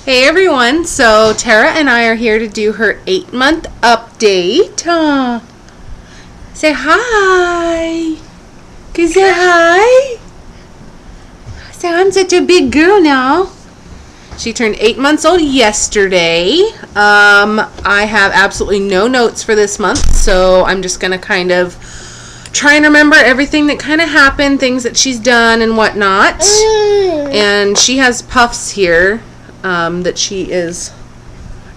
Hey everyone, so Tara and I are here to do her 8-month update. Say hi. Can you say hi? Say I'm such a big girl now. She turned 8 months old yesterday. I have absolutely no notes for this month, so I'm just going to kind of try and remember everything that kind of happened, things that she's done and whatnot. And she has puffs here that she is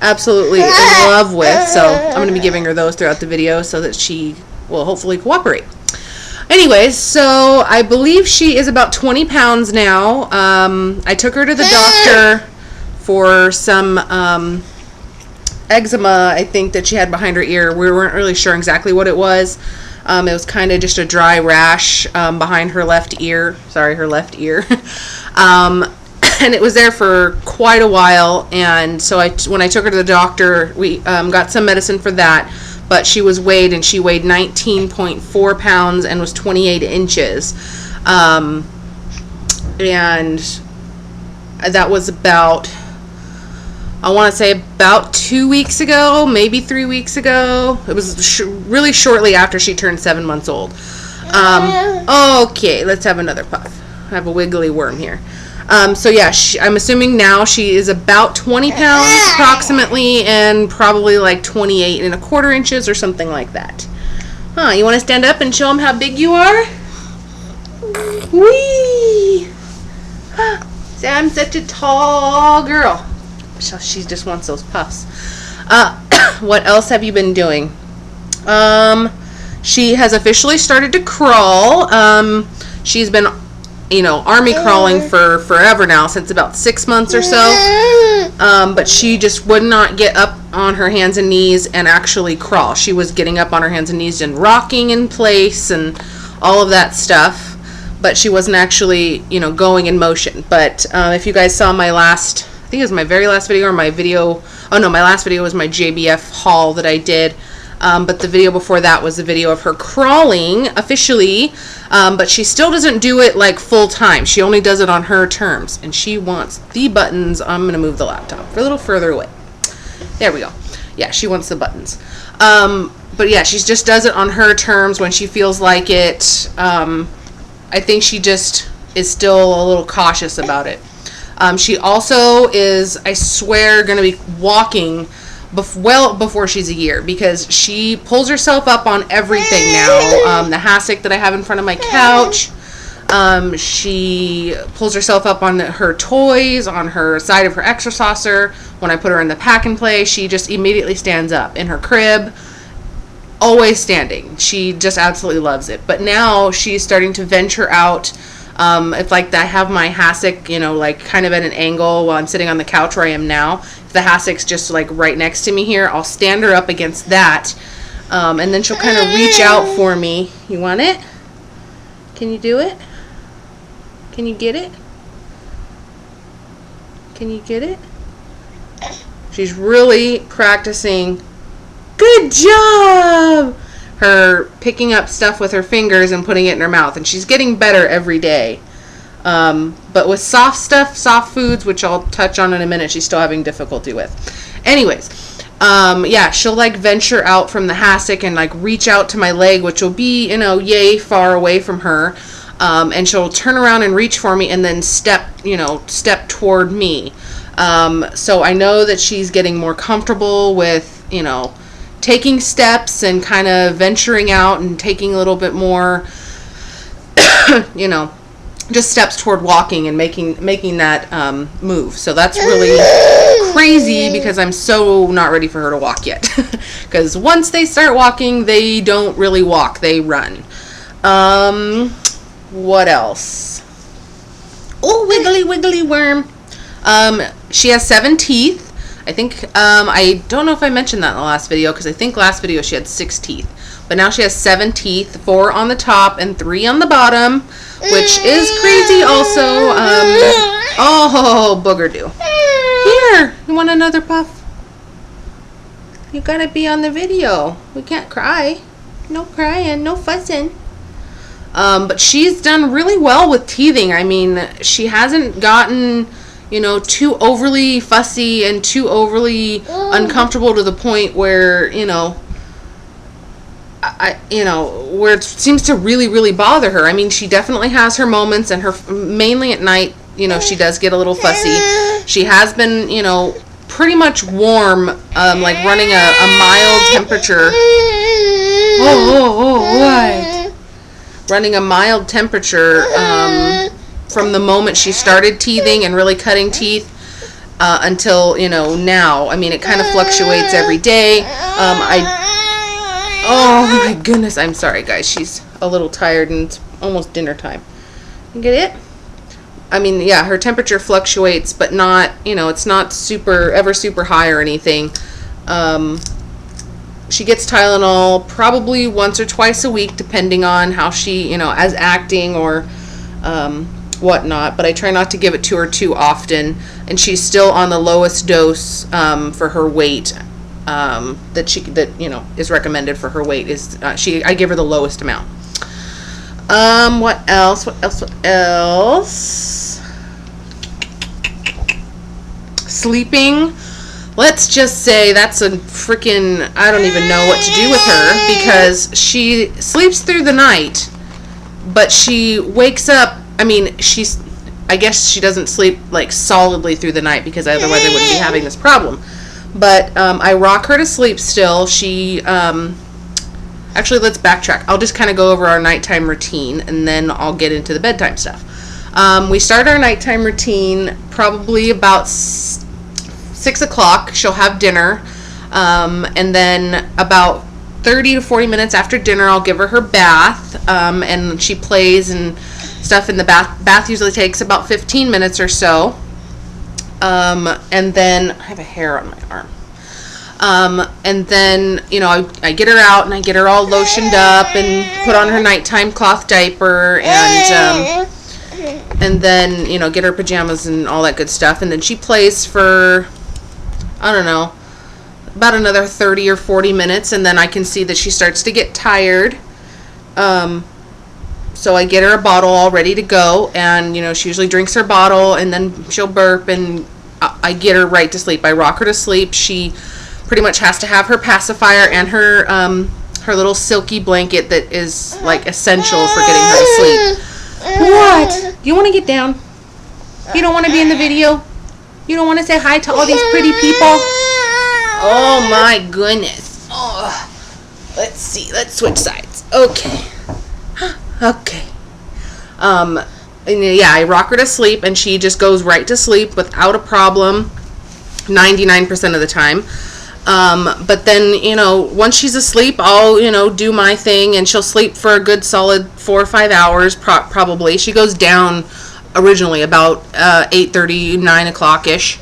absolutely in love with, so I'm going to be giving her those throughout the video so that she will hopefully cooperate. Anyways, so I believe she is about 20 pounds now. I took her to the doctor for some eczema, I think, that she had behind her ear. We weren't really sure exactly what it was. It was kind of just a dry rash behind her left ear. Sorry, her left ear. And it was there for quite a while. And so when I took her to the doctor, we got some medicine for that. But she was weighed, and she weighed 19.4 pounds and was 28 inches. And that was about, I want to say about 2 weeks ago, maybe 3 weeks ago. It was really shortly after she turned 7 months old. Okay, let's have another puff. I have a wiggly worm here. So yeah, I'm assuming now she is about 20 pounds approximately, and probably like 28¼ inches or something like that. Huh, you want to stand up and show them how big you are? Whee! Say, I'm such a tall girl. So she just wants those puffs. What else have you been doing? She has officially started to crawl. She's been, you know, army crawling for forever now, since about 6 months or so. But she just would not get up on her hands and knees and actually crawl. She was getting up on her hands and knees and rocking in place and all of that stuff. But she wasn't actually, you know, going in motion. But if you guys saw my last, I think it was my very last video, or my video, oh no, my last video was my JBF haul that I did. But the video before that was the video of her crawling officially, but she still doesn't do it like full time. She only does it on her terms, and she wants the buttons. I'm going to move the laptop a little further away. There we go. Yeah, she wants the buttons. But yeah, she just does it on her terms when she feels like it. I think she just is still a little cautious about it. She also is, I swear, going to be walking well before she's a year, because she pulls herself up on everything now. The hassock that I have in front of my couch, she pulls herself up on her toys, on her side of her exerciser. When I put her in the pack and play, she just immediately stands up. In her crib, always standing. She just absolutely loves it. But now she's starting to venture out. If like I have my hassock, you know, like kind of at an angle while I'm sitting on the couch where I am now, if the hassock's just like right next to me here, I'll stand her up against that, and then she'll kind of reach out for me. You want it? Can you do it? Can you get it? Can you get it? She's really practicing. Good job! Her picking up stuff with her fingers and putting it in her mouth, and she's getting better every day. But with soft stuff, soft foods, which I'll touch on in a minute, she's still having difficulty with. Anyways, yeah, she'll like venture out from the hassock and like reach out to my leg, which will be, you know, yay far away from her. And she'll turn around and reach for me and then step toward me. So I know that she's getting more comfortable with, you know, taking steps and kind of venturing out and taking a little bit more, you know, just steps toward walking and making that move. So that's really crazy, because I'm so not ready for her to walk yet. Because once they start walking, they don't really walk, they run. What else? Oh, wiggly wiggly worm. She has 7 teeth. I think, I don't know if I mentioned that in the last video, because I think last video she had 6 teeth. But now she has 7 teeth, 4 on the top and 3 on the bottom, which is crazy also. Oh, booger do. Here, you want another puff? You gotta be on the video. We can't cry. No crying, no fussing. But she's done really well with teething. I mean, she hasn't gotten, you know, too overly fussy and too overly uncomfortable to the point where, you know, where it seems to really, really bother her. I mean, she definitely has her moments, and mainly at night, you know, she does get a little fussy. She has been, you know, pretty much warm, like running a mild temperature. What? Running a mild temperature from the moment she started teething and really cutting teeth until, you know, now. I mean, it kind of fluctuates every day. Oh my goodness, I'm sorry guys, she's a little tired and it's almost dinner time. You get it? I mean, yeah, her temperature fluctuates, but not, you know, it's not ever super high or anything. She gets Tylenol probably once or twice a week, depending on how she, you know, as acting or whatnot, but I try not to give it to her too often, and she's still on the lowest dose for her weight. That you know is recommended for her weight is I give her the lowest amount. What else? Sleeping. Let's just say that's a freaking, I don't even know what to do with her, because she sleeps through the night, but she wakes up. I mean, I guess she doesn't sleep like solidly through the night, because otherwise I wouldn't be having this problem. But I rock her to sleep still. She, actually, let's backtrack. I'll just kind of go over our nighttime routine, and then I'll get into the bedtime stuff. We start our nighttime routine probably about 6 o'clock. She'll have dinner, and then about 30 to 40 minutes after dinner, I'll give her her bath, and she plays and stuff in the bath. Bath usually takes about 15 minutes or so. And then I have a hair on my arm. And then, you know, I get her out and I get her all lotioned up and put on her nighttime cloth diaper, and then, you know, get her pajamas and all that good stuff. And then she plays for, I don't know, about another 30 or 40 minutes, and then I can see that she starts to get tired. So I get her a bottle all ready to go, and, you know, she usually drinks her bottle, and then she'll burp, and I get her right to sleep. I rock her to sleep. She pretty much has to have her pacifier and her little silky blanket that is, like, essential for getting her to sleep. What? You want to get down? You don't want to be in the video? You don't want to say hi to all these pretty people? Oh, my goodness. Oh. Let's see. Let's switch sides. Okay. Okay. And yeah, I rock her to sleep, and she just goes right to sleep without a problem 99% of the time. But then, you know, once she's asleep, I'll, you know, do my thing, and she'll sleep for a good solid 4 or 5 hours probably. She goes down originally about 8:30, 9 o'clock-ish.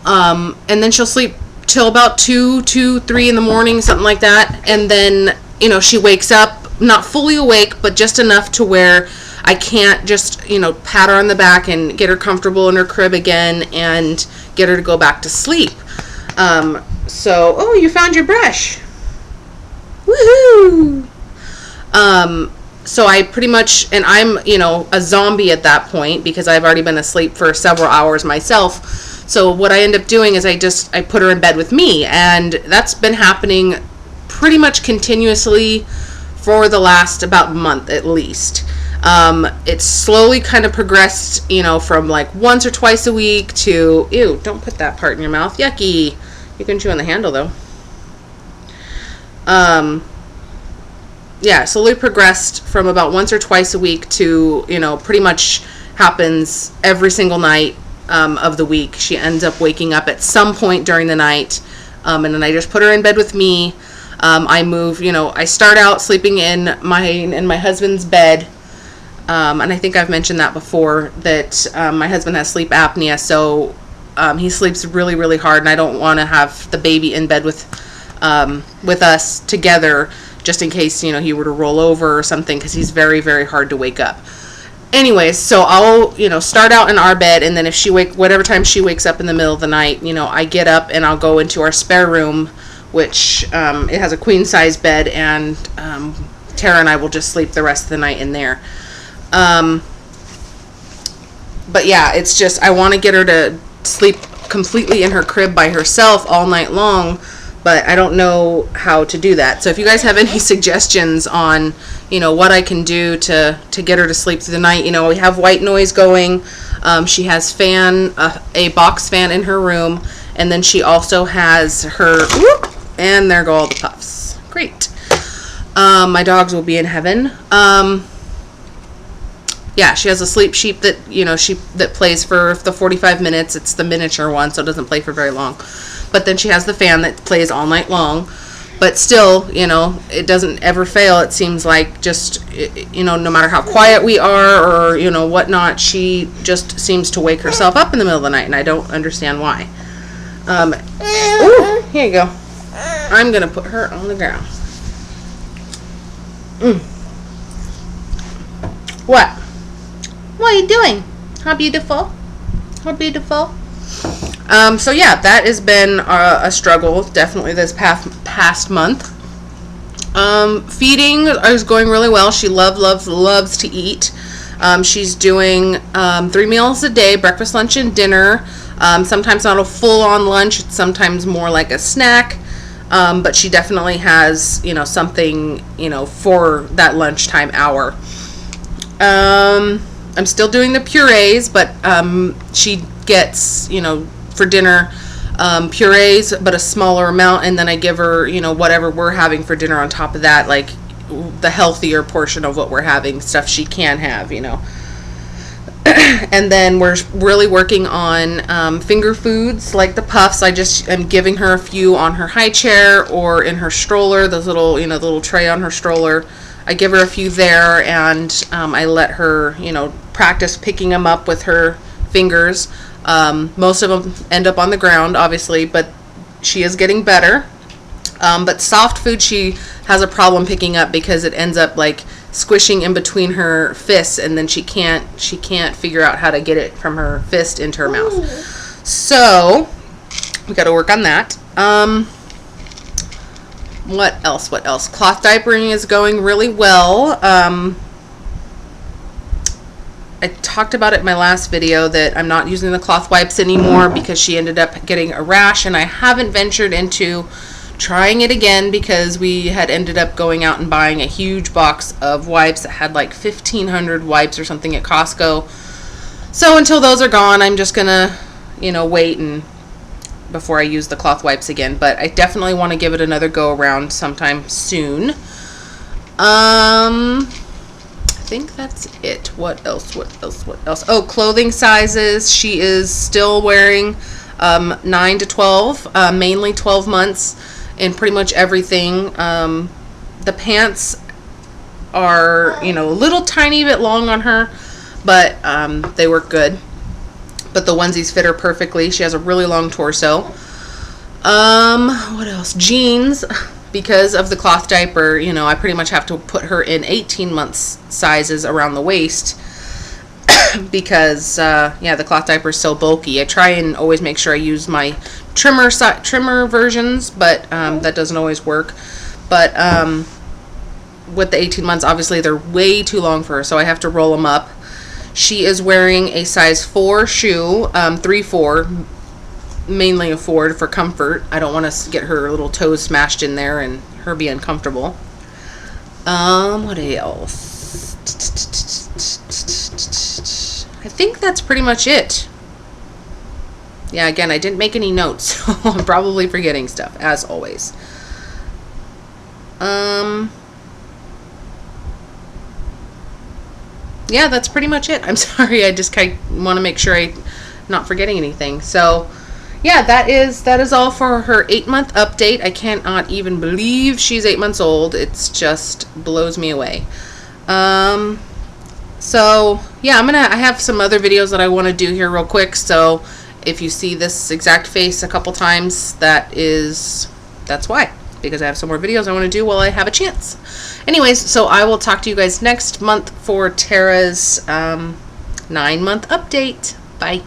And then she'll sleep till about 2, 3 in the morning, something like that. And then, you know, she wakes up, not fully awake, but just enough to where I can't just, you know, pat her on the back and get her comfortable in her crib again and get her to go back to sleep. So, oh, you found your brush. Woohoo! So I pretty much, and I'm, you know, a zombie at that point because I've already been asleep for several hours myself. So what I end up doing is I put her in bed with me, and that's been happening pretty much continuously for the last about month at least. It's slowly kind of progressed, you know, from like once or twice a week to, ew, don't put that part in your mouth, yucky. You can chew on the handle though. Yeah, slowly progressed from about once or twice a week to, you know, pretty much happens every single night of the week. She ends up waking up at some point during the night, and then I just put her in bed with me. I move, you know, I start out sleeping in my husband's bed, and I think I've mentioned that before, that my husband has sleep apnea, so he sleeps really, really hard, and I don't want to have the baby in bed with us together, just in case, you know, he were to roll over or something, because he's very, very hard to wake up. Anyways, so I'll, you know, start out in our bed, and then if whatever time she wakes up in the middle of the night, you know, I get up and I'll go into our spare room, which it has a queen size bed, and Terra and I will just sleep the rest of the night in there. but yeah, it's just I want to get her to sleep completely in her crib by herself all night long, but I don't know how to do that. So if you guys have any suggestions on, you know, what I can do to get her to sleep through the night, you know, we have white noise going. She has a box fan in her room, and then she also has her, whoop, and there go all the puffs. Great. My dogs will be in heaven. Yeah, she has a sleep sheep that, you know, that plays for the 45 minutes. It's the miniature one, so it doesn't play for very long. But then she has the fan that plays all night long. But still, you know, it doesn't ever fail. It seems like just, you know, no matter how quiet we are or, you know, whatnot, she just seems to wake herself up in the middle of the night, and I don't understand why. Ooh, here you go. I'm going to put her on the ground. What? What are you doing? How beautiful. How beautiful. So yeah, that has been a struggle definitely this past month. Feeding is going really well. She loves to eat. She's doing 3 meals a day, breakfast, lunch, and dinner. Sometimes not a full-on lunch. It's sometimes more like a snack. But she definitely has, you know, something, you know, for that lunchtime hour. I'm still doing the purees, but she gets, you know, for dinner purees, but a smaller amount, and then I give her, you know, whatever we're having for dinner on top of that, like the healthier portion of what we're having, stuff she can have, you know. And then we're really working on finger foods like the puffs. I'm giving her a few on her high chair or in her stroller, those little, you know, the little tray on her stroller. I give her a few there, and I let her, you know, practice picking them up with her fingers. Most of them end up on the ground, obviously, but she is getting better. But soft food she has a problem picking up because it ends up like squishing in between her fists, and then she can't figure out how to get it from her fist into her mouth. So we got to work on that. What else? Cloth diapering is going really well. I talked about it in my last video that I'm not using the cloth wipes anymore because she ended up getting a rash, and I haven't ventured into trying it again because we had ended up going out and buying a huge box of wipes that had like 1,500 wipes or something at Costco. So until those are gone, I'm just gonna, you know, wait and before I use the cloth wipes again. But I definitely want to give it another go around sometime soon. I think that's it. What else? Oh, clothing sizes. She is still wearing 9 to 12, mainly 12 months in pretty much everything. The pants are, you know, a little tiny bit long on her, but they work good. But the onesies fit her perfectly. She has a really long torso. What else? Jeans. Because of the cloth diaper, you know, I pretty much have to put her in 18 months sizes around the waist because, yeah, the cloth diaper is so bulky. I try and always make sure I use my trimmer versions, but that doesn't always work. But with the 18 months, obviously they're way too long for her, so I have to roll them up. She is wearing a size 4 shoe, 3-4. Mainly a 4 for comfort. I don't want to get her little toes smashed in there and her be uncomfortable. What else? I think that's pretty much it. Yeah, again, I didn't make any notes, so I'm probably forgetting stuff, as always. Yeah, that's pretty much it. I'm sorry, I just kind of want to make sure I'm not forgetting anything. So yeah, that is all for her 8-month update. I cannot even believe she's 8 months old. It's just blows me away. So yeah, I have some other videos that I want to do here real quick. So if you see this exact face a couple times, that's why, because I have some more videos I want to do while I have a chance. Anyways, so I will talk to you guys next month for Terra's 9-month update. Bye.